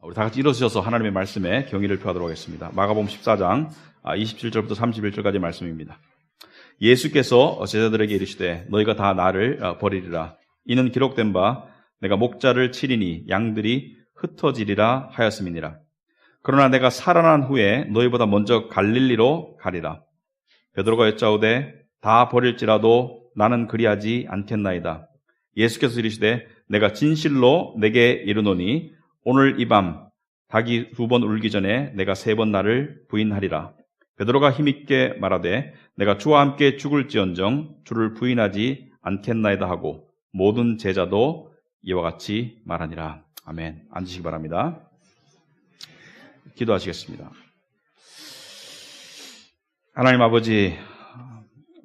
우리 다 같이 일어서셔서 하나님의 말씀에 경의를 표하도록 하겠습니다. 마가복음 14장 27절부터 31절까지 말씀입니다. 예수께서 제자들에게 이르시되 너희가 다 나를 버리리라. 이는 기록된 바 내가 목자를 치리니 양들이 흩어지리라 하였음이니라. 그러나 내가 살아난 후에 너희보다 먼저 갈릴리로 가리라. 베드로가 여짜오되 다 버릴지라도 나는 그리하지 않겠나이다. 예수께서 이르시되 내가 진실로 내게 이르노니 오늘 이 밤 닭이 2번 울기 전에 내가 3번 나를 부인하리라. 베드로가 힘있게 말하되 내가 주와 함께 죽을지언정 주를 부인하지 않겠나이다 하고 모든 제자도 이와 같이 말하니라. 아멘. 앉으시기 바랍니다. 기도하시겠습니다. 하나님 아버지,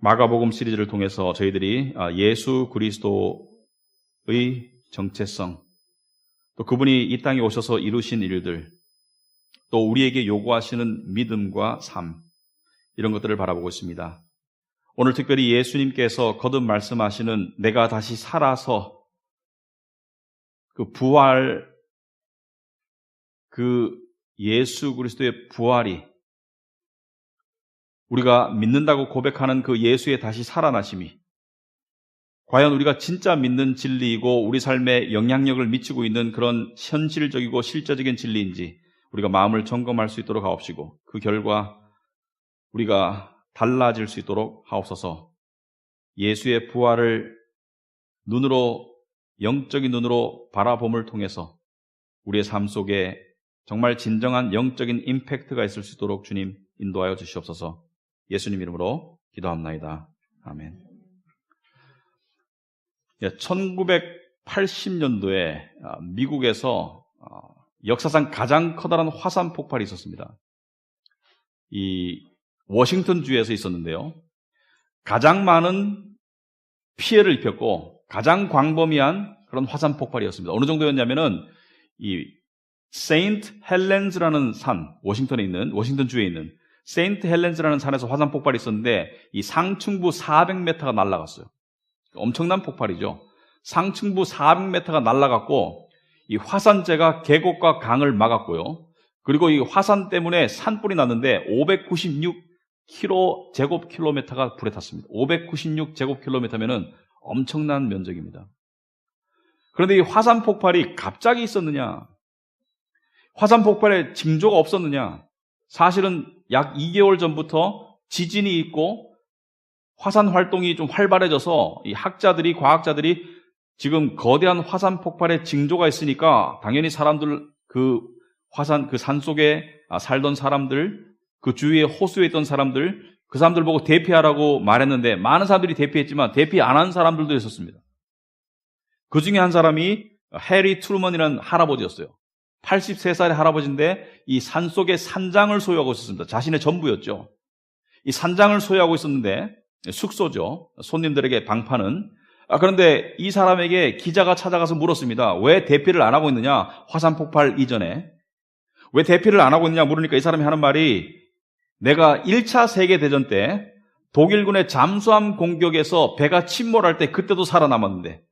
마가복음 시리즈를 통해서 저희들이 예수 그리스도의 정체성, 또 그분이 이 땅에 오셔서 이루신 일들, 또 우리에게 요구하시는 믿음과 삶, 이런 것들을 바라보고 있습니다. 오늘 특별히 예수님께서 거듭 말씀하시는 내가 다시 살아서 그 부활, 그 예수 그리스도의 부활이 우리가 믿는다고 고백하는 그 예수의 다시 살아나심이 과연 우리가 진짜 믿는 진리이고 우리 삶에 영향력을 미치고 있는 그런 현실적이고 실제적인 진리인지 우리가 마음을 점검할 수 있도록 하옵시고 그 결과 우리가 달라질 수 있도록 하옵소서. 예수의 부활을 눈으로, 영적인 눈으로 바라봄을 통해서 우리의 삶 속에 정말 진정한 영적인 임팩트가 있을 수 있도록 주님 인도하여 주시옵소서. 예수님 이름으로 기도합나이다. 아멘. 1980년도에 미국에서 역사상 가장 커다란 화산 폭발이 있었습니다. 이 워싱턴주에서 있었는데요. 가장 많은 피해를 입혔고 가장 광범위한 그런 화산 폭발이었습니다. 어느 정도였냐면은 이 세인트 헬렌즈라는 산, 워싱턴주에 있는 세인트 헬렌즈라는 산에서 화산 폭발이 있었는데 이 상층부 400m가 날아갔어요. 엄청난 폭발이죠. 상층부 400m가 날아갔고 이 화산재가 계곡과 강을 막았고요. 그리고 이 화산 때문에 산불이 났는데 596제곱킬로미터가 불에 탔습니다. 596제곱킬로미터면은 엄청난 면적입니다. 그런데 이 화산 폭발이 갑자기 있었느냐? 화산 폭발에 징조가 없었느냐? 사실은 약 2개월 전부터 지진이 있고 화산 활동이 좀 활발해져서 이 학자들이, 과학자들이 지금 거대한 화산 폭발의 징조가 있으니까 당연히 사람들, 그 화산, 그 산 속에 살던 사람들, 그 주위에 호수에 있던 사람들, 그 사람들 보고 대피하라고 말했는데 많은 사람들이 대피했지만 대피 안 한 사람들도 있었습니다. 그 중에 한 사람이 해리 트루먼이라는 할아버지였어요. 83살의 할아버지인데 이 산속에 산장을 소유하고 있었습니다. 자신의 전부였죠. 이 산장을 소유하고 있었는데 숙소죠. 손님들에게 방파는. 그런데 이 사람에게 기자가 찾아가서 물었습니다. 왜 대피를 안 하고 있느냐? 화산 폭발 이전에. 왜 대피를 안 하고 있느냐 물으니까 이 사람이 하는 말이 내가 1차 세계대전 때 독일군의 잠수함 공격에서 배가 침몰할 때 그때도 살아남았는데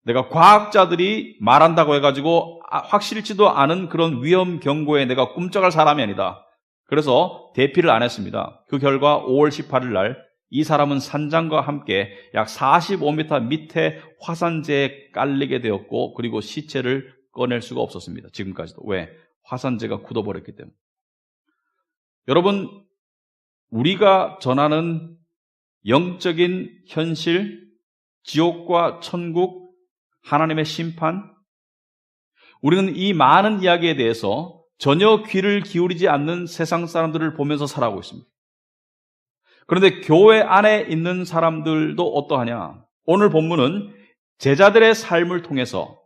내가 과학자들이 말한다고 해가지고 확실치도 않은 그런 위험 경고에 내가 꿈쩍할 사람이 아니다. 그래서 대피를 안 했습니다. 그 결과 5월 18일 날 이 사람은 산장과 함께 약 45m 밑에 화산재에 깔리게 되었고 그리고 시체를 꺼낼 수가 없었습니다. 지금까지도. 왜? 화산재가 굳어버렸기 때문에. 여러분, 우리가 전하는 영적인 현실, 지옥과 천국, 하나님의 심판, 우리는 이 많은 이야기에 대해서 전혀 귀를 기울이지 않는 세상 사람들을 보면서 살아가고 있습니다. 그런데 교회 안에 있는 사람들도 어떠하냐? 오늘 본문은 제자들의 삶을 통해서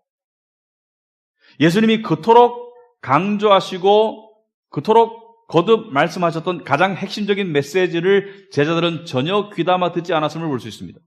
예수님이 그토록 강조하시고 그토록 거듭 말씀하셨던 가장 핵심적인 메시지를 제자들은 전혀 귀담아 듣지 않았음을 볼 수 있습니다.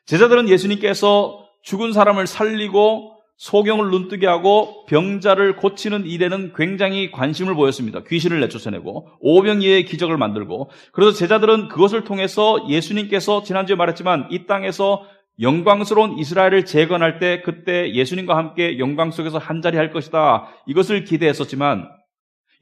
제자들은 예수님께서 죽은 사람을 살리고 소경을 눈뜨게 하고 병자를 고치는 일에는 굉장히 관심을 보였습니다. 귀신을 내쫓아내고 오병이어의 기적을 만들고, 그래서 제자들은 그것을 통해서 예수님께서 지난주에 말했지만 이 땅에서 영광스러운 이스라엘을 재건할 때 그때 예수님과 함께 영광 속에서 한자리 할 것이다. 이것을 기대했었지만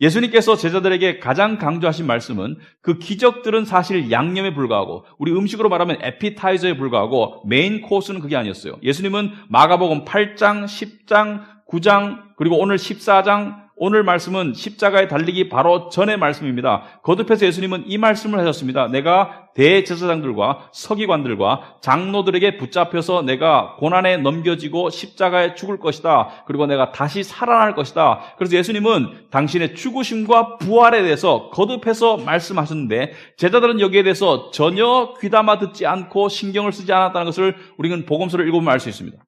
예수님께서 제자들에게 가장 강조하신 말씀은 그 기적들은 사실 양념에 불과하고 우리 음식으로 말하면 에피타이저에 불과하고 메인 코스는 그게 아니었어요. 예수님은 마가복음 8장, 10장, 9장 그리고 오늘 14장 오늘 말씀은 십자가에 달리기 바로 전의 말씀입니다. 거듭해서 예수님은 이 말씀을 하셨습니다. 내가 대제사장들과 서기관들과 장로들에게 붙잡혀서 내가 고난에 넘겨지고 십자가에 죽을 것이다. 그리고 내가 다시 살아날 것이다. 그래서 예수님은 당신의 죽으심과 부활에 대해서 거듭해서 말씀하셨는데 제자들은 여기에 대해서 전혀 귀담아 듣지 않고 신경을 쓰지 않았다는 것을 우리는 복음서를 읽어보면 알 수 있습니다.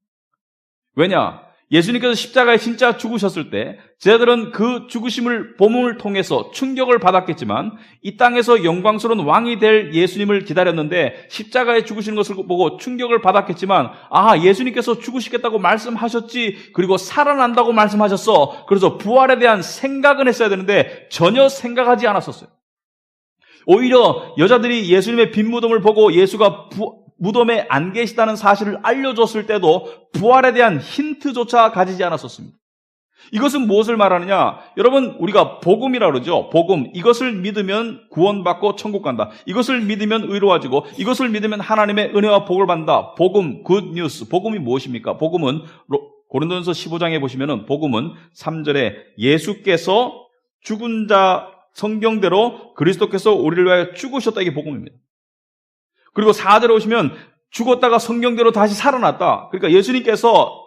왜냐? 예수님께서 십자가에 진짜 죽으셨을 때 제자들은 그 죽으심을 복음을 통해서 충격을 받았겠지만 이 땅에서 영광스러운 왕이 될 예수님을 기다렸는데 십자가에 죽으시는 것을 보고 충격을 받았겠지만 예수님께서 죽으시겠다고 말씀하셨지 그리고 살아난다고 말씀하셨어. 그래서 부활에 대한 생각은 했어야 되는데 전혀 생각하지 않았었어요. 오히려 여자들이 예수님의 빈 무덤을 보고 예수가 무덤에 안 계시다는 사실을 알려줬을 때도 부활에 대한 힌트조차 가지지 않았었습니다. 이것은 무엇을 말하느냐? 여러분, 우리가 복음이라고 그러죠. 복음. 이것을 믿으면 구원받고 천국 간다. 이것을 믿으면 의로워지고 이것을 믿으면 하나님의 은혜와 복을 받는다. 복음, 굿 뉴스. 복음이 무엇입니까? 복음은 고린도전서 15장에 보시면은 복음은 3절에 예수께서 죽은 자 성경대로 그리스도께서 우리를 위하여 죽으셨다. 이게 복음입니다. 그리고 4절에 오시면 죽었다가 성경대로 다시 살아났다. 그러니까 예수님께서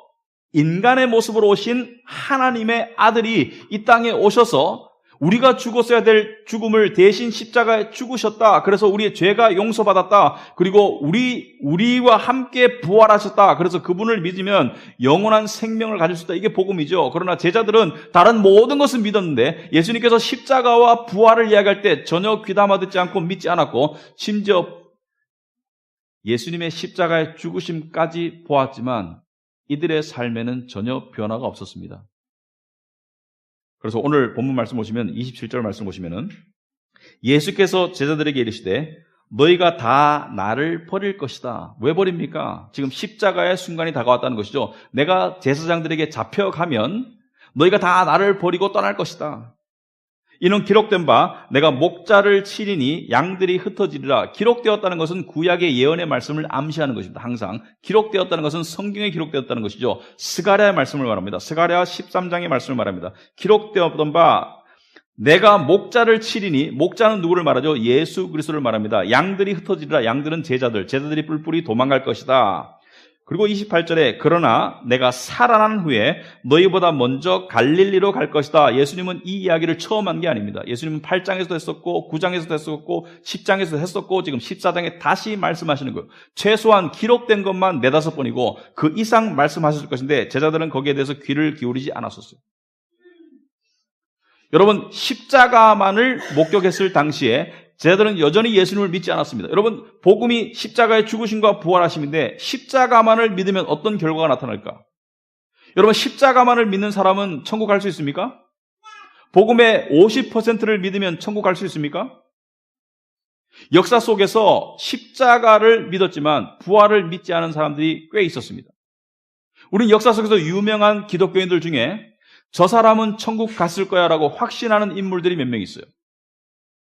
인간의 모습으로 오신 하나님의 아들이 이 땅에 오셔서 우리가 죽었어야 될 죽음을 대신 십자가에 죽으셨다. 그래서 우리의 죄가 용서받았다. 그리고 우리와 함께 부활하셨다. 그래서 그분을 믿으면 영원한 생명을 가질 수 있다. 이게 복음이죠. 그러나 제자들은 다른 모든 것을 믿었는데 예수님께서 십자가와 부활을 이야기할 때 전혀 귀담아 듣지 않고 믿지 않았고 심지어 예수님의 십자가의 죽으심까지 보았지만 이들의 삶에는 전혀 변화가 없었습니다. 그래서 오늘 본문 말씀 보시면 27절 말씀 보시면은 예수께서 제자들에게 이르시되 너희가 다 나를 버릴 것이다. 왜 버립니까? 지금 십자가의 순간이 다가왔다는 것이죠. 내가 제사장들에게 잡혀가면 너희가 다 나를 버리고 떠날 것이다. 이는 기록된 바 내가 목자를 치리니 양들이 흩어지리라. 기록되었다는 것은 구약의 예언의 말씀을 암시하는 것입니다. 항상 기록되었다는 것은 성경에 기록되었다는 것이죠. 스가랴의 말씀을 말합니다. 스가랴 13장의 말씀을 말합니다. 기록되었던 바 내가 목자를 치리니, 목자는 누구를 말하죠? 예수 그리스도를 말합니다. 양들이 흩어지리라. 양들은 제자들이 뿔뿔이 도망갈 것이다. 그리고 28절에 그러나 내가 살아난 후에 너희보다 먼저 갈릴리로 갈 것이다. 예수님은 이 이야기를 처음 한 게 아닙니다. 예수님은 8장에서도 했었고 9장에서도 했었고 10장에서도 했었고 지금 14장에 다시 말씀하시는 거예요. 최소한 기록된 것만 4-5번이고 그 이상 말씀하셨을 것인데 제자들은 거기에 대해서 귀를 기울이지 않았었어요. 여러분, 십자가만을 목격했을 당시에 제자들은 여전히 예수님을 믿지 않았습니다. 여러분, 복음이 십자가의 죽으심과 부활하심인데 십자가만을 믿으면 어떤 결과가 나타날까? 여러분, 십자가만을 믿는 사람은 천국 갈 수 있습니까? 복음의 50%를 믿으면 천국 갈 수 있습니까? 역사 속에서 십자가를 믿었지만 부활을 믿지 않은 사람들이 꽤 있었습니다. 우리는 역사 속에서 유명한 기독교인들 중에 저 사람은 천국 갔을 거야 라고 확신하는 인물들이 몇 명 있어요.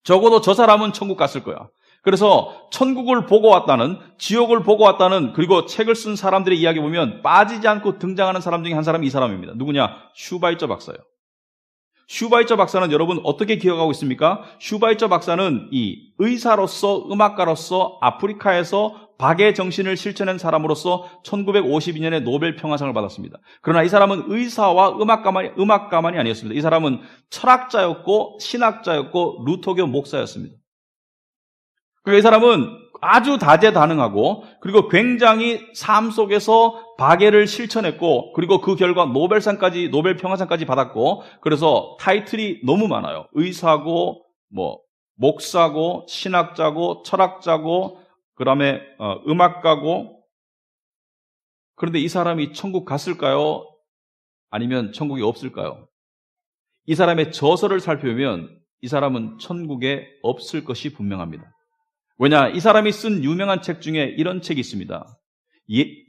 적어도 저 사람은 천국 갔을 거야. 그래서 천국을 보고 왔다는, 지옥을 보고 왔다는, 그리고 책을 쓴 사람들의 이야기 보면 빠지지 않고 등장하는 사람 중에 한 사람이 이 사람입니다. 누구냐? 슈바이처 박사예요. 슈바이처 박사는 여러분 어떻게 기억하고 있습니까? 슈바이처 박사는 이 의사로서, 음악가로서 아프리카에서 박의 정신을 실천한 사람으로서 1952년에 노벨 평화상을 받았습니다. 그러나 이 사람은 의사와 음악가만이 아니었습니다. 이 사람은 철학자였고 신학자였고 루터교 목사였습니다. 그러니까 이 사람은 아주 다재다능하고 그리고 굉장히 삶 속에서 박애를 실천했고 그리고 그 결과 노벨 평화상까지 받았고 그래서 타이틀이 너무 많아요. 의사고 목사고 신학자고 철학자고 그다음에 음악가고. 그런데 이 사람이 천국 갔을까요? 아니면 천국이 없을까요? 이 사람의 저서를 살펴보면 이 사람은 천국에 없을 것이 분명합니다. 왜냐? 이 사람이 쓴 유명한 책 중에 이런 책이 있습니다.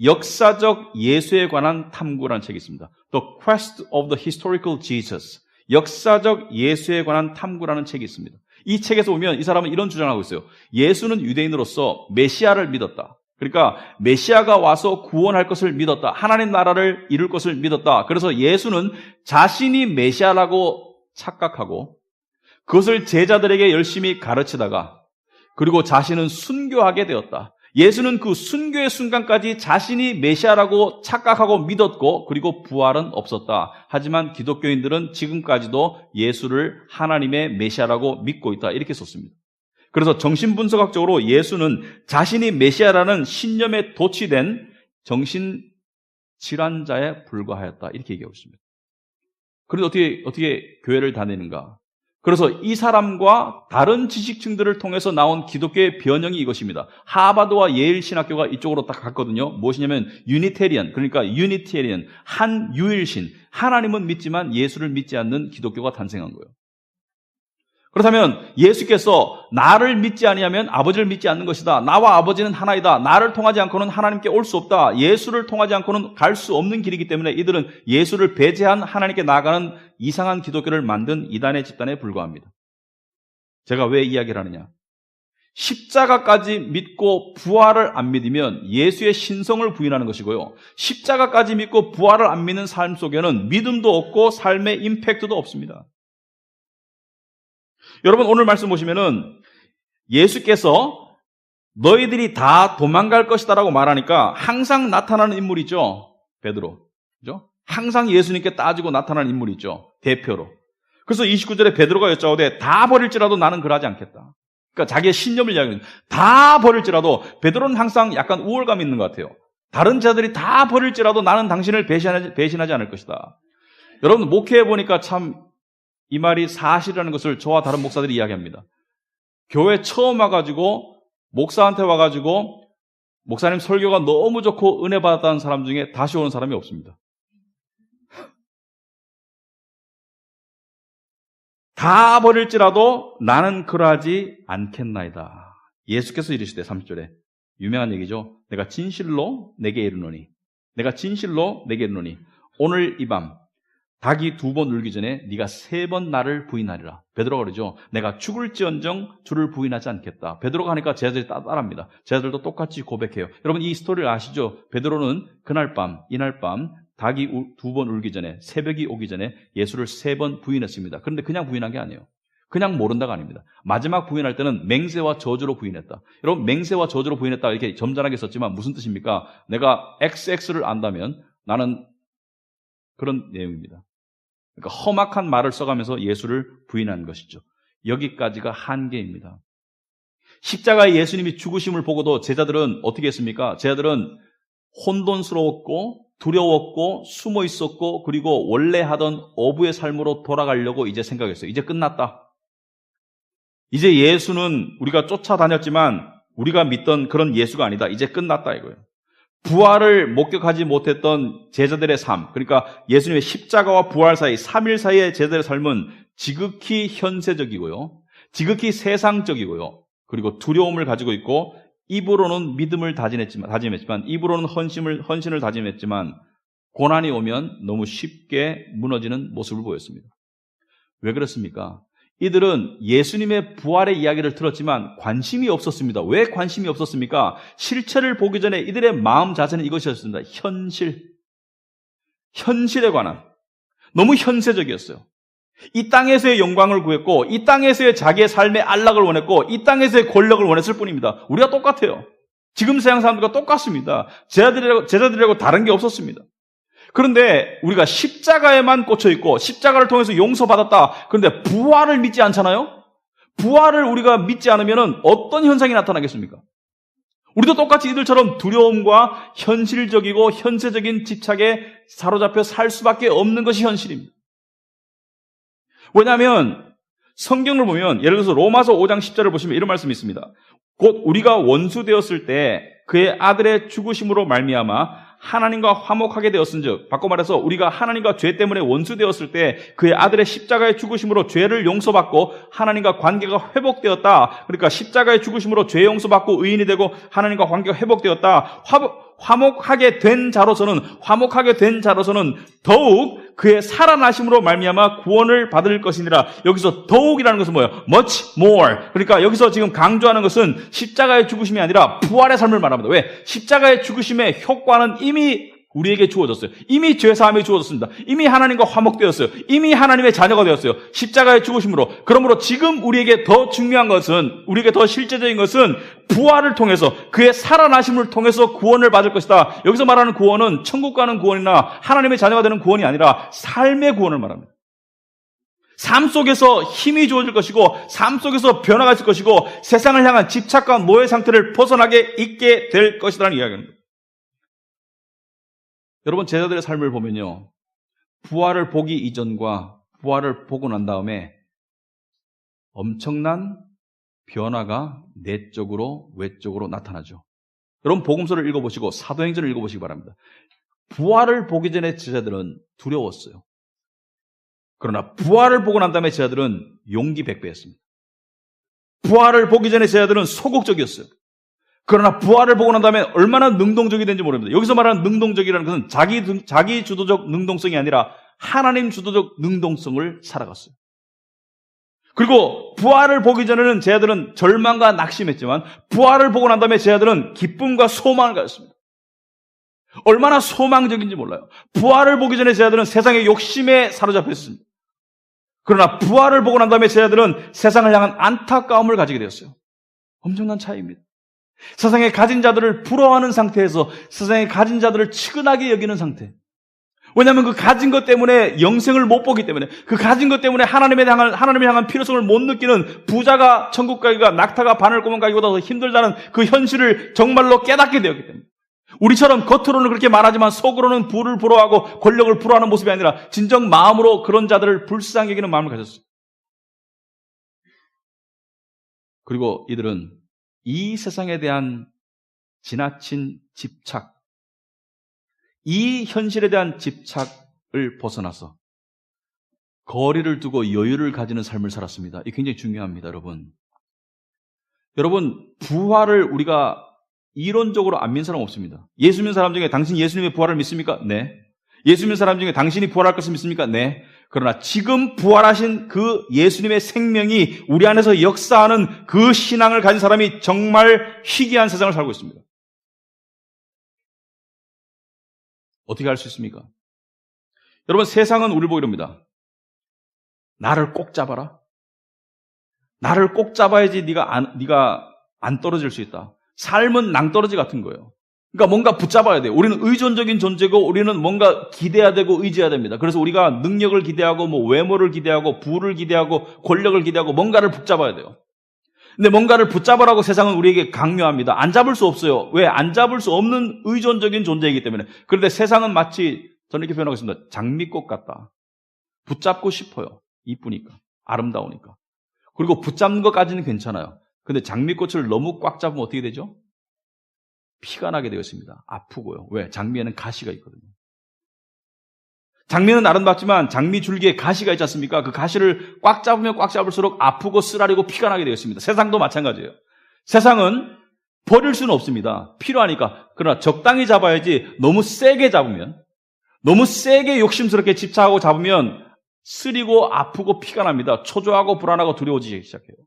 역사적 예수에 관한 탐구라는 책이 있습니다. The Quest of the Historical Jesus. 역사적 예수에 관한 탐구라는 책이 있습니다. 이 책에서 보면 이 사람은 이런 주장을 하고 있어요. 예수는 유대인으로서 메시아를 믿었다. 그러니까 메시아가 와서 구원할 것을 믿었다. 하나님 나라를 이룰 것을 믿었다. 그래서 예수는 자신이 메시아라고 착각하고 그것을 제자들에게 열심히 가르치다가 그리고 자신은 순교하게 되었다. 예수는 그 순교의 순간까지 자신이 메시아라고 착각하고 믿었고 그리고 부활은 없었다. 하지만 기독교인들은 지금까지도 예수를 하나님의 메시아라고 믿고 있다. 이렇게 썼습니다. 그래서 정신분석학적으로 예수는 자신이 메시아라는 신념에 도취된 정신질환자에 불과하였다. 이렇게 얘기하고 있습니다. 그런데 어떻게 교회를 다니는가? 그래서 이 사람과 다른 지식층들을 통해서 나온 기독교의 변형이 이것입니다. 하버드와 예일 신학교가 이쪽으로 딱 갔거든요. 무엇이냐면 유니테리언, 그러니까 유니테리언, 한유일신, 하나님은 믿지만 예수를 믿지 않는 기독교가 탄생한 거예요. 그렇다면 예수께서 나를 믿지 아니하면 아버지를 믿지 않는 것이다. 나와 아버지는 하나이다. 나를 통하지 않고는 하나님께 올 수 없다. 예수를 통하지 않고는 갈 수 없는 길이기 때문에 이들은 예수를 배제한 하나님께 나아가는 이상한 기독교를 만든 이단의 집단에 불과합니다. 제가 왜 이야기를 하느냐? 십자가까지 믿고 부활을 안 믿으면 예수의 신성을 부인하는 것이고요. 십자가까지 믿고 부활을 안 믿는 삶 속에는 믿음도 없고 삶의 임팩트도 없습니다. 여러분 오늘 말씀 보시면은 예수께서 너희들이 다 도망갈 것이다라고 말하니까 항상 나타나는 인물이죠. 베드로. 그죠? 항상 예수님께 따지고 나타나는 인물이죠. 대표로. 그래서 29절에 베드로가 여짜오되 다 버릴지라도 나는 그러하지 않겠다. 그러니까 자기의 신념을 이야기합니다. 다 버릴지라도 베드로는 항상 약간 우월감이 있는 것 같아요. 다른 자들이 다 버릴지라도 나는 당신을 배신하지 않을 것이다. 여러분 목회해 보니까 참 이 말이 사실이라는 것을 저와 다른 목사들이 이야기합니다. 교회 처음 와가지고 목사한테 와가지고 목사님 설교가 너무 좋고 은혜 받았다는 사람 중에 다시 오는 사람이 없습니다. 다 버릴지라도 나는 그러하지 않겠나이다. 예수께서 이르시되 30절에 유명한 얘기죠. 내가 진실로 내게 이르노니 내가 진실로 내게 이르노니 오늘 이 밤 닭이 2번 울기 전에 네가 3번 나를 부인하리라. 베드로가 그러죠. 내가 죽을지언정 주를 부인하지 않겠다. 베드로가 하니까 제자들이 따라합니다. 제자들도 똑같이 고백해요. 여러분 이 스토리를 아시죠? 베드로는 그날 밤, 이날 밤 닭이 2번 울기 전에 새벽이 오기 전에 예수를 3번 부인했습니다. 그런데 그냥 부인한 게 아니에요. 그냥 모른다가 아닙니다. 마지막 부인할 때는 맹세와 저주로 부인했다. 여러분 맹세와 저주로 부인했다 이렇게 점잖하게 썼지만 무슨 뜻입니까? 내가 XX를 안다면 나는 그런 내용입니다. 그러니까 험악한 말을 써가면서 예수를 부인한 것이죠. 여기까지가 한계입니다. 십자가에 예수님이 죽으심을 보고도 제자들은 어떻게 했습니까? 제자들은 혼돈스러웠고 두려웠고 숨어 있었고 그리고 원래 하던 어부의 삶으로 돌아가려고 이제 생각했어요. 이제 끝났다. 이제 예수는 우리가 쫓아다녔지만 우리가 믿던 그런 예수가 아니다. 이제 끝났다 이거예요. 부활을 목격하지 못했던 제자들의 삶, 그러니까 예수님의 십자가와 부활 사이 3일 사이의 제자들의 삶은 지극히 현세적이고요. 지극히 세상적이고요. 그리고 두려움을 가지고 있고 입으로는 믿음을 다짐했지만 입으로는 헌신을 다짐했지만 고난이 오면 너무 쉽게 무너지는 모습을 보였습니다. 왜 그렇습니까? 이들은 예수님의 부활의 이야기를 들었지만 관심이 없었습니다. 왜 관심이 없었습니까? 실체를 보기 전에 이들의 마음 자세는 이것이었습니다. 현실에 관한 너무 현세적이었어요. 이 땅에서의 영광을 구했고 이 땅에서의 자기의 삶의 안락을 원했고 이 땅에서의 권력을 원했을 뿐입니다. 우리가 똑같아요. 지금 세상 사람들과 똑같습니다. 제자들이라고 다른 게 없었습니다. 그런데 우리가 십자가에만 꽂혀있고 십자가를 통해서 용서받았다. 그런데 부활을 믿지 않잖아요? 부활을 우리가 믿지 않으면 어떤 현상이 나타나겠습니까? 우리도 똑같이 이들처럼 두려움과 현실적이고 현세적인 집착에 사로잡혀 살 수밖에 없는 것이 현실입니다. 왜냐하면 성경을 보면 예를 들어서 로마서 5장 10절을 보시면 이런 말씀이 있습니다. 곧 우리가 원수되었을 때 그의 아들의 죽으심으로 말미암아 하나님과 화목하게 되었은즉, 바꿔 말해서 우리가 하나님과 죄 때문에 원수되었을 때 그의 아들의 십자가의 죽으심으로 죄를 용서받고 하나님과 관계가 회복되었다. 그러니까 십자가의 죽으심으로 죄 용서받고 의인이 되고 하나님과 관계가 회복되었다. 화목하게 된 자로서는 더욱 그의 살아나심으로 말미암아 구원을 받을 것이니라. 여기서 더욱이라는 것은 뭐예요? much more. 그러니까 여기서 지금 강조하는 것은 십자가의 죽으심이 아니라 부활의 삶을 말합니다. 왜? 십자가의 죽으심의 효과는 이미 우리에게 주어졌어요. 이미 죄사함이 주어졌습니다. 이미 하나님과 화목되었어요. 이미 하나님의 자녀가 되었어요. 십자가의 죽으심으로. 그러므로 지금 우리에게 더 중요한 것은, 우리에게 더 실제적인 것은 부활을 통해서, 그의 살아나심을 통해서 구원을 받을 것이다. 여기서 말하는 구원은 천국 가는 구원이나 하나님의 자녀가 되는 구원이 아니라 삶의 구원을 말합니다. 삶 속에서 힘이 주어질 것이고, 삶 속에서 변화가 있을 것이고, 세상을 향한 집착과 노예 상태를 벗어나게 있게 될 것이라는 이야기입니다. 여러분, 제자들의 삶을 보면요, 부활을 보기 이전과 부활을 보고 난 다음에 엄청난 변화가 내적으로 외적으로 나타나죠. 여러분, 복음서를 읽어보시고 사도행전을 읽어보시기 바랍니다. 부활을 보기 전에 제자들은 두려웠어요. 그러나 부활을 보고 난 다음에 제자들은 용기 백배했습니다. 부활을 보기 전에 제자들은 소극적이었어요. 그러나 부활을 보고 난 다음에 얼마나 능동적이 된지 모릅니다. 여기서 말하는 능동적이라는 것은 자기 주도적 능동성이 아니라 하나님 주도적 능동성을 살아갔어요. 그리고 부활을 보기 전에는 제자들은 절망과 낙심했지만 부활을 보고 난 다음에 제자들은 기쁨과 소망을 가졌습니다. 얼마나 소망적인지 몰라요. 부활을 보기 전에 제자들은 세상의 욕심에 사로잡혀 있었습니다. 그러나 부활을 보고 난 다음에 제자들은 세상을 향한 안타까움을 가지게 되었어요. 엄청난 차이입니다. 세상에 가진 자들을 부러워하는 상태에서 세상에 가진 자들을 측은하게 여기는 상태. 왜냐하면 그 가진 것 때문에 영생을 못 보기 때문에, 그 가진 것 때문에 하나님을 향한 필요성을 못 느끼는 부자가 천국 가기가 낙타가 바늘 꼬문 가기보다 더 힘들다는 그 현실을 정말로 깨닫게 되었기 때문에, 우리처럼 겉으로는 그렇게 말하지만 속으로는 부를 부러워하고 권력을 부러워하는 모습이 아니라 진정 마음으로 그런 자들을 불쌍히 여기는 마음을 가졌어요. 그리고 이들은 이 세상에 대한 지나친 집착, 이 현실에 대한 집착을 벗어나서 거리를 두고 여유를 가지는 삶을 살았습니다. 이게 굉장히 중요합니다, 여러분. 여러분, 부활을 우리가 이론적으로 안 믿는 사람 없습니다. 예수 믿는 사람 중에 당신 예수님의 부활을 믿습니까? 네. 예수 믿는 사람 중에 당신이 부활할 것을 믿습니까? 네. 그러나 지금 부활하신 그 예수님의 생명이 우리 안에서 역사하는 그 신앙을 가진 사람이 정말 희귀한 세상을 살고 있습니다. 어떻게 할 수 있습니까? 여러분, 세상은 우리를 보고 이럽니다. 나를 꼭 잡아라. 나를 꼭 잡아야지 네가 안 떨어질 수 있다. 삶은 낭떠러지 같은 거예요. 그러니까 뭔가 붙잡아야 돼요. 우리는 의존적인 존재고 우리는 뭔가 기대해야 되고 의지해야 됩니다. 그래서 우리가 능력을 기대하고 외모를 기대하고 부를 기대하고 권력을 기대하고 뭔가를 붙잡아야 돼요. 근데 뭔가를 붙잡으라고 세상은 우리에게 강요합니다. 안 잡을 수 없어요. 왜? 안 잡을 수 없는 의존적인 존재이기 때문에. 그런데 세상은 마치, 저는 이렇게 표현하겠습니다. 장미꽃 같다. 붙잡고 싶어요. 이쁘니까. 아름다우니까. 그리고 붙잡는 것까지는 괜찮아요. 근데 장미꽃을 너무 꽉 잡으면 어떻게 되죠? 피가 나게 되어 있습니다. 아프고요. 왜? 장미에는 가시가 있거든요. 장미는 아름답지만 장미 줄기에 가시가 있지 않습니까? 그 가시를 꽉 잡으면 꽉 잡을수록 아프고 쓰라리고 피가 나게 되어 있습니다. 세상도 마찬가지예요. 세상은 버릴 수는 없습니다. 필요하니까. 그러나 적당히 잡아야지 너무 세게 잡으면, 너무 세게 욕심스럽게 집착하고 잡으면 쓰리고 아프고 피가 납니다. 초조하고 불안하고 두려워지기 시작해요.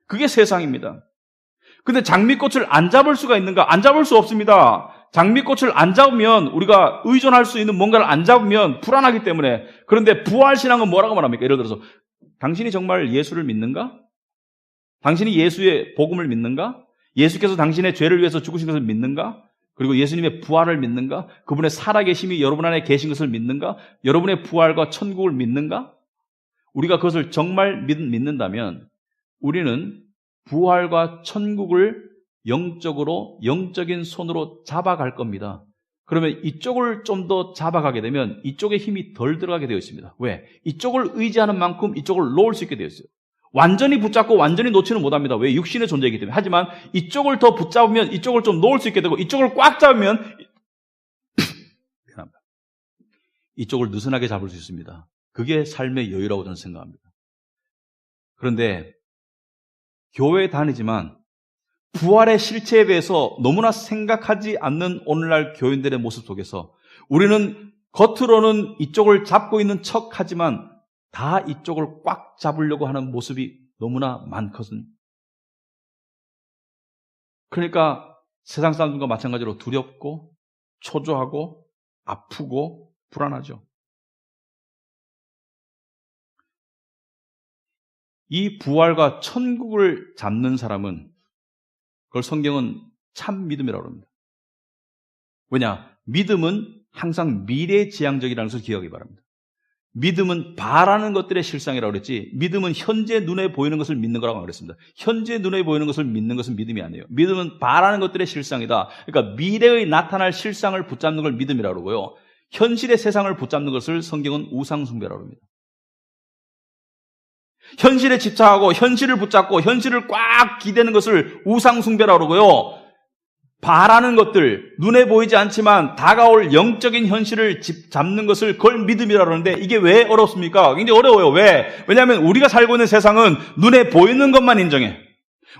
그게 세상입니다. 근데 장미꽃을 안 잡을 수가 있는가? 안 잡을 수 없습니다. 장미꽃을 안 잡으면, 우리가 의존할 수 있는 뭔가를 안 잡으면 불안하기 때문에. 그런데 부활신앙은 뭐라고 말합니까? 예를 들어서 당신이 정말 예수를 믿는가? 당신이 예수의 복음을 믿는가? 예수께서 당신의 죄를 위해서 죽으신 것을 믿는가? 그리고 예수님의 부활을 믿는가? 그분의 살아계심이 여러분 안에 계신 것을 믿는가? 여러분의 부활과 천국을 믿는가? 우리가 그것을 정말 믿는다면 우리는 부활과 천국을 영적인 손으로 잡아갈 겁니다. 그러면 이쪽을 좀 더 잡아가게 되면 이쪽에 힘이 덜 들어가게 되어 있습니다. 왜? 이쪽을 의지하는 만큼 이쪽을 놓을 수 있게 되어 있어요. 완전히 붙잡고 완전히 놓지는 못합니다. 왜? 육신의 존재이기 때문에. 하지만 이쪽을 더 붙잡으면 이쪽을 좀 놓을 수 있게 되고, 이쪽을 꽉 잡으면 미안합니다. 이쪽을 느슨하게 잡을 수 있습니다. 그게 삶의 여유라고 저는 생각합니다. 그런데 교회에 다니지만 부활의 실체에 대해서 너무나 생각하지 않는 오늘날 교인들의 모습 속에서 우리는 겉으로는 이쪽을 잡고 있는 척하지만 다 이쪽을 꽉 잡으려고 하는 모습이 너무나 많거든요. 그러니까 세상 사람들과 마찬가지로 두렵고 초조하고 아프고 불안하죠. 이 부활과 천국을 잡는 사람은 그걸 성경은 참 믿음이라고 합니다. 왜냐? 믿음은 항상 미래지향적이라는 것을 기억하기 바랍니다. 믿음은 바라는 것들의 실상이라고 그랬지, 믿음은 현재 눈에 보이는 것을 믿는 거라고 그랬습니다. 현재 눈에 보이는 것을 믿는 것은 믿음이 아니에요. 믿음은 바라는 것들의 실상이다. 그러니까 미래의 나타날 실상을 붙잡는 걸 믿음이라고 그러고요. 현실의 세상을 붙잡는 것을 성경은 우상숭배라고 합니다. 현실에 집착하고 현실을 붙잡고 현실을 꽉 기대는 것을 우상숭배라고 그러고요. 바라는 것들, 눈에 보이지 않지만 다가올 영적인 현실을 잡는 것을 그걸 믿음이라고 그러는데 이게 왜 어렵습니까? 굉장히 어려워요. 왜? 왜냐하면 우리가 살고 있는 세상은 눈에 보이는 것만 인정해.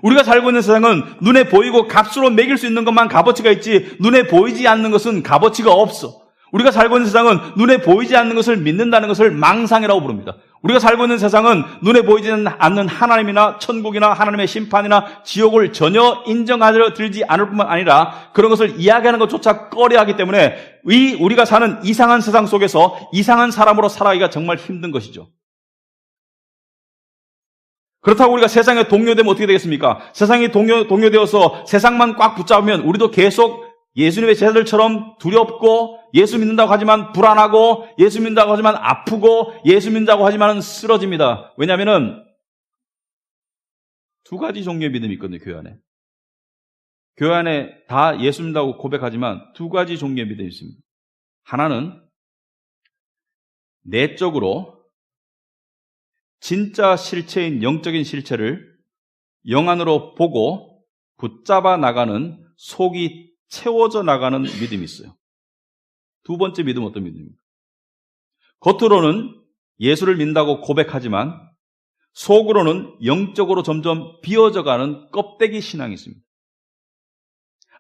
우리가 살고 있는 세상은 눈에 보이고 값으로 매길 수 있는 것만 값어치가 있지 눈에 보이지 않는 것은 값어치가 없어. 우리가 살고 있는 세상은 눈에 보이지 않는 것을 믿는다는 것을 망상이라고 부릅니다. 우리가 살고 있는 세상은 눈에 보이지 않는 하나님이나 천국이나 하나님의 심판이나 지옥을 전혀 인정하려 들지 않을 뿐만 아니라 그런 것을 이야기하는 것조차 꺼려하기 때문에 우리가 사는 이상한 세상 속에서 이상한 사람으로 살아가기가 정말 힘든 것이죠. 그렇다고 우리가 세상에 동요되면 어떻게 되겠습니까? 세상이 동요되어서 세상만 꽉 붙잡으면 우리도 계속 예수님의 제자들처럼 두렵고 예수 믿는다고 하지만 불안하고 예수 믿는다고 하지만 아프고 예수 믿는다고 하지만 쓰러집니다. 왜냐하면 두 가지 종류의 믿음이 있거든요. 교회 안에. 교회 안에 다 예수 믿는다고 고백하지만 두 가지 종류의 믿음이 있습니다. 하나는 내적으로 진짜 실체인 영적인 실체를 영 안으로 보고 붙잡아 나가는 속이 채워져 나가는 믿음이 있어요. 두 번째 믿음은 어떤 믿음입니까? 겉으로는 예수를 믿는다고 고백하지만 속으로는 영적으로 점점 비어져가는 껍데기 신앙이 있습니다.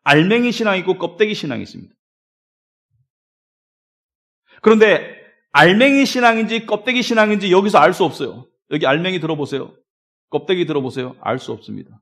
알맹이 신앙이 있고 껍데기 신앙이 있습니다. 그런데 알맹이 신앙인지 껍데기 신앙인지 여기서 알 수 없어요. 여기 알맹이 들어보세요. 껍데기 들어보세요. 알 수 없습니다.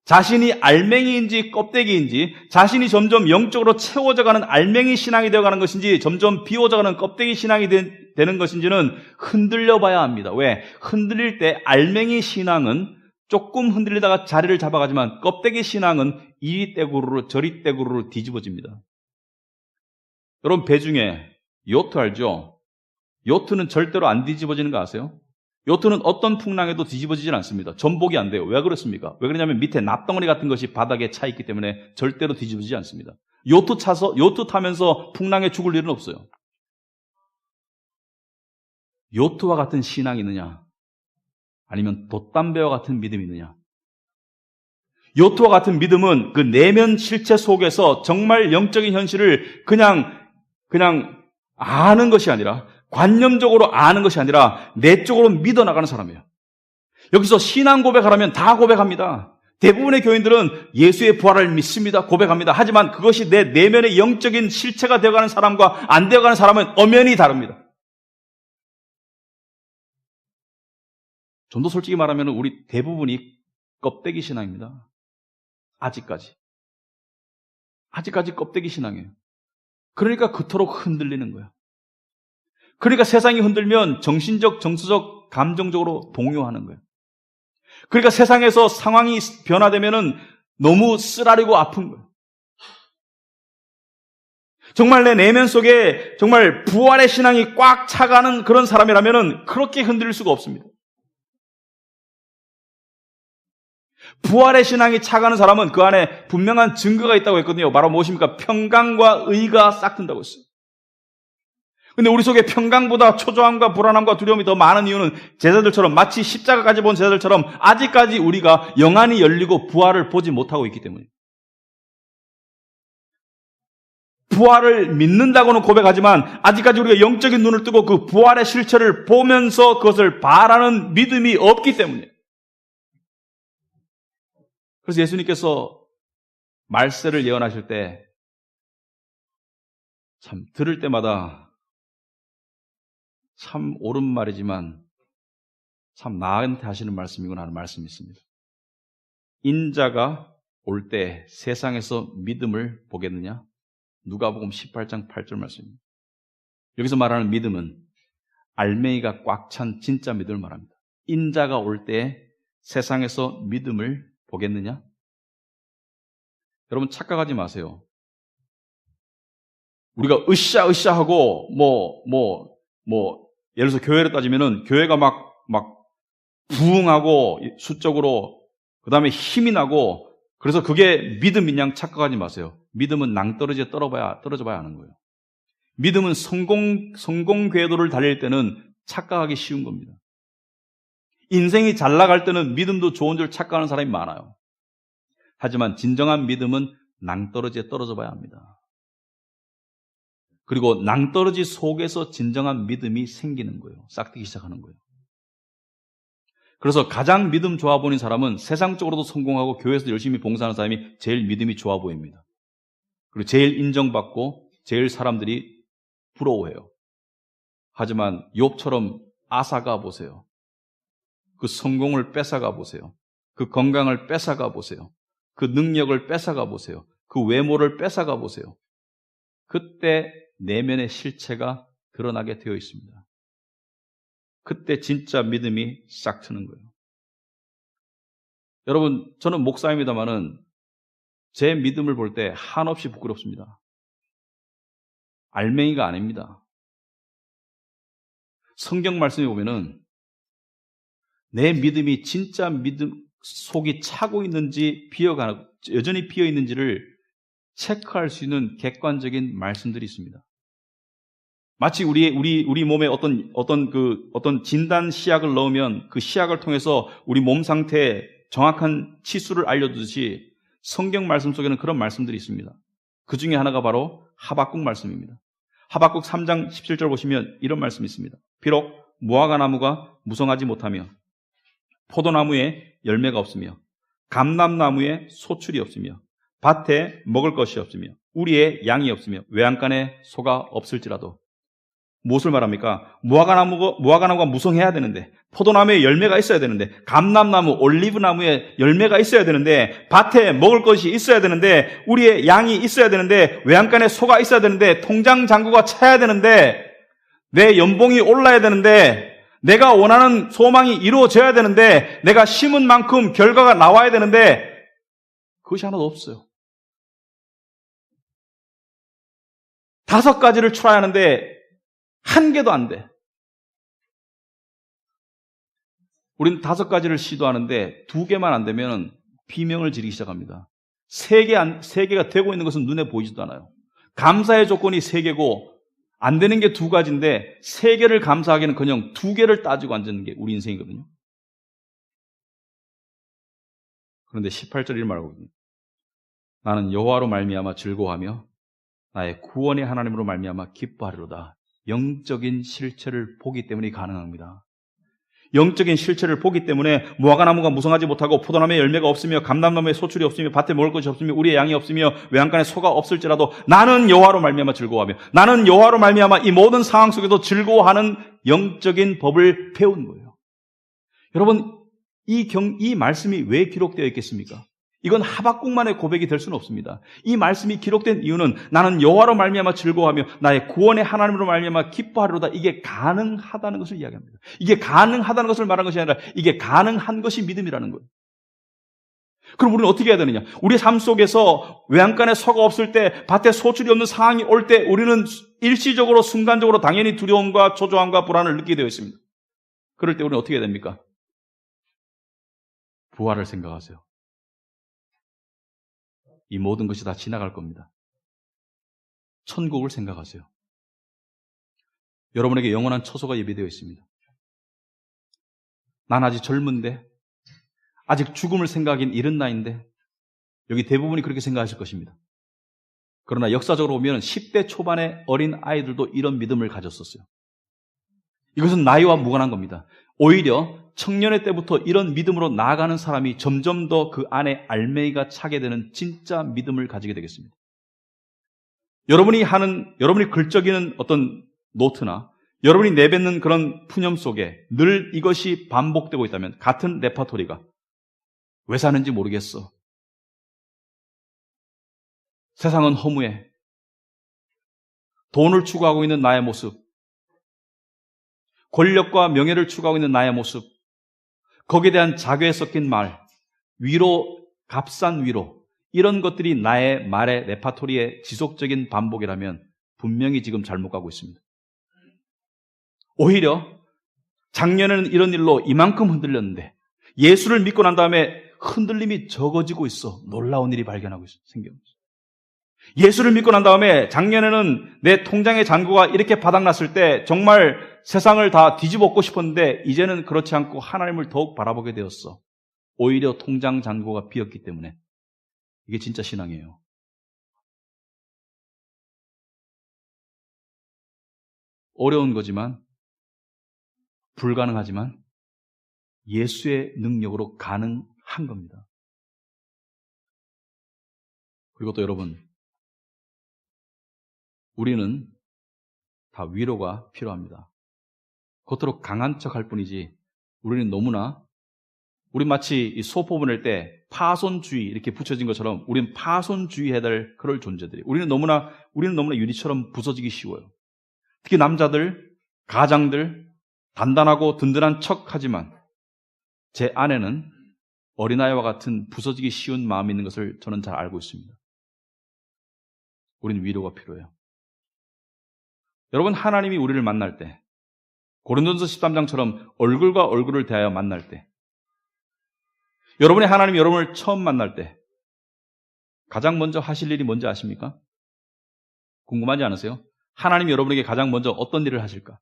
자신이 알맹이인지 껍데기인지, 자신이 점점 영적으로 채워져가는 알맹이 신앙이 되어가는 것인지 점점 비워져가는 껍데기 신앙이 되는 것인지는 흔들려 봐야 합니다. 왜? 흔들릴 때 알맹이 신앙은 조금 흔들리다가 자리를 잡아가지만 껍데기 신앙은 이리 떼구르르 저리 떼구르르 뒤집어집니다. 여러분, 배 중에 요트 알죠? 요트는 절대로 안 뒤집어지는 거 아세요? 요트는 어떤 풍랑에도 뒤집어지진 않습니다. 전복이 안 돼요. 왜 그렇습니까? 왜 그러냐면 밑에 납덩어리 같은 것이 바닥에 차 있기 때문에 절대로 뒤집어지지 않습니다. 요트 타면서 풍랑에 죽을 일은 없어요. 요트와 같은 신앙이 있느냐? 아니면 돛담배와 같은 믿음이 있느냐? 요트와 같은 믿음은 그 내면 실체 속에서 정말 영적인 현실을 그냥 아는 것이 아니라, 관념적으로 아는 것이 아니라 내적으로 믿어나가는 사람이에요. 여기서 신앙 고백하라면 다 고백합니다. 대부분의 교인들은 예수의 부활을 믿습니다. 고백합니다. 하지만 그것이 내 내면의 영적인 실체가 되어가는 사람과 안 되어가는 사람은 엄연히 다릅니다. 좀 더 솔직히 말하면 우리 대부분이 껍데기 신앙입니다. 아직까지 껍데기 신앙이에요. 그러니까 그토록 흔들리는 거예요. 그러니까 세상이 흔들면 정신적, 정서적, 감정적으로 동요하는 거예요. 그러니까 세상에서 상황이 변화되면은 너무 쓰라리고 아픈 거예요. 정말 내 내면 속에 정말 부활의 신앙이 꽉 차가는 그런 사람이라면은 그렇게 흔들릴 수가 없습니다. 부활의 신앙이 차가는 사람은 그 안에 분명한 증거가 있다고 했거든요. 바로 무엇입니까? 평강과 의가 싹 든다고 했어요. 근데 우리 속에 평강보다 초조함과 불안함과 두려움이 더 많은 이유는 제자들처럼, 마치 십자가까지 본 제자들처럼 아직까지 우리가 영안이 열리고 부활을 보지 못하고 있기 때문이에요. 부활을 믿는다고는 고백하지만 아직까지 우리가 영적인 눈을 뜨고 그 부활의 실체를 보면서 그것을 바라는 믿음이 없기 때문이에요. 그래서 예수님께서 말세를 예언하실 때 참 들을 때마다 참 옳은 말이지만 참 나한테 하시는 말씀이구나 하는 말씀이 있습니다. 인자가 올 때 세상에서 믿음을 보겠느냐? 누가복음 18장 8절 말씀입니다. 여기서 말하는 믿음은 알맹이가 꽉 찬 진짜 믿음을 말합니다. 인자가 올 때 세상에서 믿음을 보겠느냐? 여러분 착각하지 마세요. 우리가 으쌰으쌰 하고 예를 들어서 교회를 따지면은 교회가 막 부흥하고 수적으로 그다음에 힘이 나고 그래서 그게 믿음인 양 착각하지 마세요. 믿음은 낭떠러지에 떨어져 봐야 하는 거예요. 믿음은 성공 궤도를 달릴 때는 착각하기 쉬운 겁니다. 인생이 잘 나갈 때는 믿음도 좋은 줄 착각하는 사람이 많아요. 하지만 진정한 믿음은 낭떠러지에 떨어져 봐야 합니다. 그리고 낭떠러지 속에서 진정한 믿음이 생기는 거예요. 싹트기 시작하는 거예요. 그래서 가장 믿음 좋아 보이는 사람은 세상적으로도 성공하고 교회에서 열심히 봉사하는 사람이 제일 믿음이 좋아 보입니다. 그리고 제일 인정받고 제일 사람들이 부러워해요. 하지만 욥처럼 앗아가 보세요. 그 성공을 뺏어가 보세요. 그 건강을 뺏어가 보세요. 그 능력을 뺏어가 보세요. 그 외모를 뺏어가 보세요. 그때 내면의 실체가 드러나게 되어 있습니다. 그때 진짜 믿음이 싹 트는 거예요. 여러분, 저는 목사입니다마는 제 믿음을 볼 때 한없이 부끄럽습니다. 알맹이가 아닙니다. 성경 말씀에 보면은 내 믿음이 진짜 믿음 속이 차고 있는지 여전히 비어 있는지를 체크할 수 있는 객관적인 말씀들이 있습니다. 마치 우리 몸에 어떤 진단 시약을 넣으면 그 시약을 통해서 우리 몸 상태에 정확한 치수를 알려주듯이 성경 말씀 속에는 그런 말씀들이 있습니다. 그 중에 하나가 바로 하박국 말씀입니다. 하박국 3장 17절 보시면 이런 말씀이 있습니다. 비록 무화과 나무가 무성하지 못하며 포도나무에 열매가 없으며 감람나무에 소출이 없으며 밭에 먹을 것이 없으며 우리의 양이 없으며 외양간에 소가 없을지라도 무엇을 말합니까? 무화과나무가 무성해야 되는데 포도나무에 열매가 있어야 되는데 감람나무, 올리브나무에 열매가 있어야 되는데 밭에 먹을 것이 있어야 되는데 우리의 양이 있어야 되는데 외양간에 소가 있어야 되는데 통장 잔고가 차야 되는데 내 연봉이 올라야 되는데 내가 원하는 소망이 이루어져야 되는데 내가 심은 만큼 결과가 나와야 되는데 그것이 하나도 없어요. 5가지를 트라이하는데 1개도 안 돼. 우리는 5가지를 시도하는데 2개만 안 되면 비명을 지르기 시작합니다. 3개가 되고 있는 것은 눈에 보이지도 않아요. 감사의 조건이 3개고 안 되는 게 2가지인데 3개를 감사하기는커녕 2개를 따지고 앉는 게 우리 인생이거든요. 그런데 18절 이런 말하고 있습니다. 나는 여호와로 말미암아 즐거워하며 나의 구원의 하나님으로 말미암아 기뻐하리로다. 영적인 실체를 보기 때문에 가능합니다. 영적인 실체를 보기 때문에 무화과나무가 무성하지 못하고 포도나무에 열매가 없으며 감람나무에 소출이 없으며 밭에 먹을 것이 없으며 우리의 양이 없으며 외양간에 소가 없을지라도 나는 여호와로 말미암아 즐거워하며 나는 여호와로 말미암아 이 모든 상황 속에도 즐거워하는 영적인 법을 배운 거예요. 여러분, 이 말씀이 왜 기록되어 있겠습니까? 이건 하박국만의 고백이 될 수는 없습니다. 이 말씀이 기록된 이유는 나는 여호와로 말미암아 즐거워하며 나의 구원의 하나님으로 말미암아 기뻐하리로다. 이게 가능하다는 것을 이야기합니다. 이게 가능하다는 것을 말하는 것이 아니라 이게 가능한 것이 믿음이라는 거예요. 그럼 우리는 어떻게 해야 되느냐? 우리 삶 속에서 외양간에 소가 없을 때, 밭에 소출이 없는 상황이 올 때 우리는 일시적으로 순간적으로 당연히 두려움과 초조함과 불안을 느끼게 되어 있습니다. 그럴 때 우리는 어떻게 해야 됩니까? 부활을 생각하세요. 이 모든 것이 다 지나갈 겁니다. 천국을 생각하세요. 여러분에게 영원한 처소가 예비되어 있습니다. 난 아직 젊은데, 아직 죽음을 생각하긴 이른 나이인데, 여기 대부분이 그렇게 생각하실 것입니다. 그러나 역사적으로 보면 10대 초반의 어린 아이들도 이런 믿음을 가졌었어요. 이것은 나이와 무관한 겁니다. 오히려 청년의 때부터 이런 믿음으로 나아가는 사람이 점점 더 그 안에 알맹이가 차게 되는 진짜 믿음을 가지게 되겠습니다. 여러분이 긁적이는 어떤 노트나 여러분이 내뱉는 그런 푸념 속에 늘 이것이 반복되고 있다면, 같은 레퍼토리가 왜 사는지 모르겠어, 세상은 허무해, 돈을 추구하고 있는 나의 모습, 권력과 명예를 추구하고 있는 나의 모습, 거기에 대한 자괴에 섞인 말, 위로, 값싼 위로, 이런 것들이 나의 말의 레퍼토리의 지속적인 반복이라면 분명히 지금 잘못 가고 있습니다. 오히려 작년에는 이런 일로 이만큼 흔들렸는데 예수를 믿고 난 다음에 흔들림이 적어지고 있어. 놀라운 일이 생겨요. 예수를 믿고 난 다음에 작년에는 내 통장의 잔고가 이렇게 바닥났을 때 정말 세상을 다 뒤집어엎고 싶었는데 이제는 그렇지 않고 하나님을 더욱 바라보게 되었어. 오히려 통장 잔고가 비었기 때문에. 이게 진짜 신앙이에요. 어려운 거지만, 불가능하지만 예수의 능력으로 가능한 겁니다. 그리고 또 여러분, 우리는 다 위로가 필요합니다. 겉으로 강한 척 할 뿐이지 우리는 너무나, 우리 마치 이 소포 보낼 때 파손주의 이렇게 붙여진 것처럼 우리는 파손주의해야 될 그럴 존재들이, 우리는 너무나 유리처럼 부서지기 쉬워요. 특히 남자들, 가장들 단단하고 든든한 척하지만 제 안에는 어린아이와 같은 부서지기 쉬운 마음이 있는 것을 저는 잘 알고 있습니다. 우리는 위로가 필요해요. 여러분, 하나님이 우리를 만날 때, 고린도전서 13장처럼 얼굴과 얼굴을 대하여 만날 때, 여러분의 하나님이 여러분을 처음 만날 때 가장 먼저 하실 일이 뭔지 아십니까? 궁금하지 않으세요? 하나님이 여러분에게 가장 먼저 어떤 일을 하실까?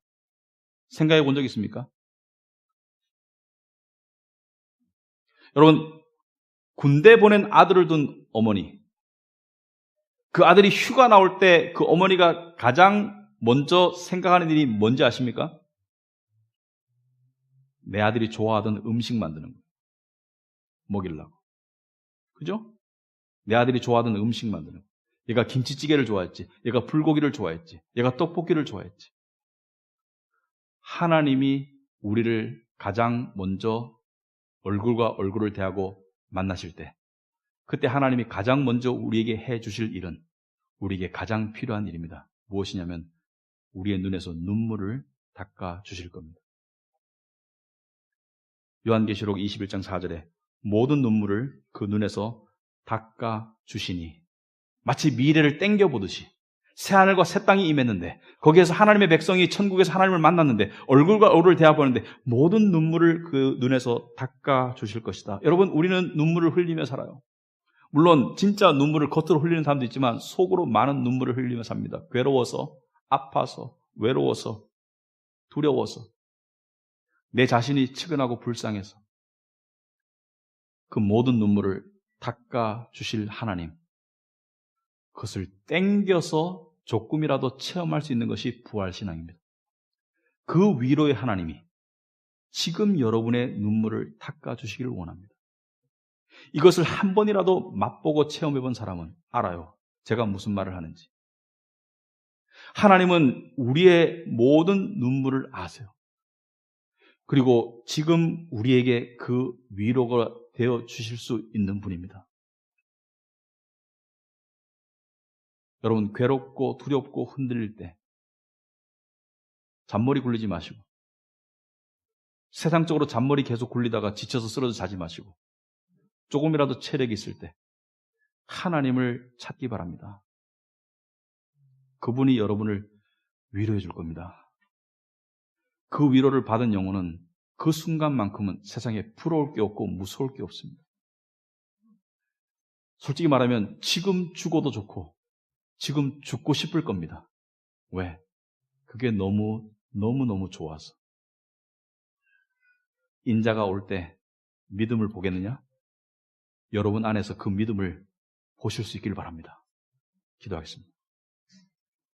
생각해 본 적 있습니까? 여러분, 군대 보낸 아들을 둔 어머니, 그 아들이 휴가 나올 때 그 어머니가 가장 먼저 생각하는 일이 뭔지 아십니까? 내 아들이 좋아하던 음식 만드는 거예요. 먹이려고. 그죠? 내 아들이 좋아하던 음식 만드는 거예요. 얘가 김치찌개를 좋아했지, 얘가 불고기를 좋아했지, 얘가 떡볶이를 좋아했지. 하나님이 우리를 가장 먼저 얼굴과 얼굴을 대하고 만나실 때, 그때 하나님이 가장 먼저 우리에게 해 주실 일은 우리에게 가장 필요한 일입니다. 무엇이냐면 우리의 눈에서 눈물을 닦아 주실 겁니다. 요한계시록 21장 4절에 모든 눈물을 그 눈에서 닦아 주시니, 마치 미래를 땡겨보듯이 새하늘과 새 땅이 임했는데 거기에서 하나님의 백성이 천국에서 하나님을 만났는데 얼굴과 얼굴을 대해보는데 모든 눈물을 그 눈에서 닦아 주실 것이다. 여러분, 우리는 눈물을 흘리며 살아요. 물론 진짜 눈물을 겉으로 흘리는 사람도 있지만 속으로 많은 눈물을 흘리며 삽니다. 괴로워서, 아파서, 외로워서, 두려워서, 내 자신이 측은하고 불쌍해서. 그 모든 눈물을 닦아 주실 하나님, 그것을 땡겨서 조금이라도 체험할 수 있는 것이 부활신앙입니다. 그 위로의 하나님이 지금 여러분의 눈물을 닦아 주시기를 원합니다. 이것을 한 번이라도 맛보고 체험해 본 사람은 알아요. 제가 무슨 말을 하는지. 하나님은 우리의 모든 눈물을 아세요. 그리고 지금 우리에게 그 위로가 되어 주실 수 있는 분입니다. 여러분, 괴롭고 두렵고 흔들릴 때 잔머리 굴리지 마시고, 세상적으로 잔머리 계속 굴리다가 지쳐서 쓰러져 자지 마시고, 조금이라도 체력이 있을 때 하나님을 찾기 바랍니다. 그분이 여러분을 위로해 줄 겁니다. 그 위로를 받은 영혼은 그 순간만큼은 세상에 부러울 게 없고 무서울 게 없습니다. 솔직히 말하면 지금 죽어도 좋고 지금 죽고 싶을 겁니다. 왜? 그게 너무너무 좋아서. 인자가 올 때 믿음을 보겠느냐? 여러분 안에서 그 믿음을 보실 수 있길 바랍니다. 기도하겠습니다.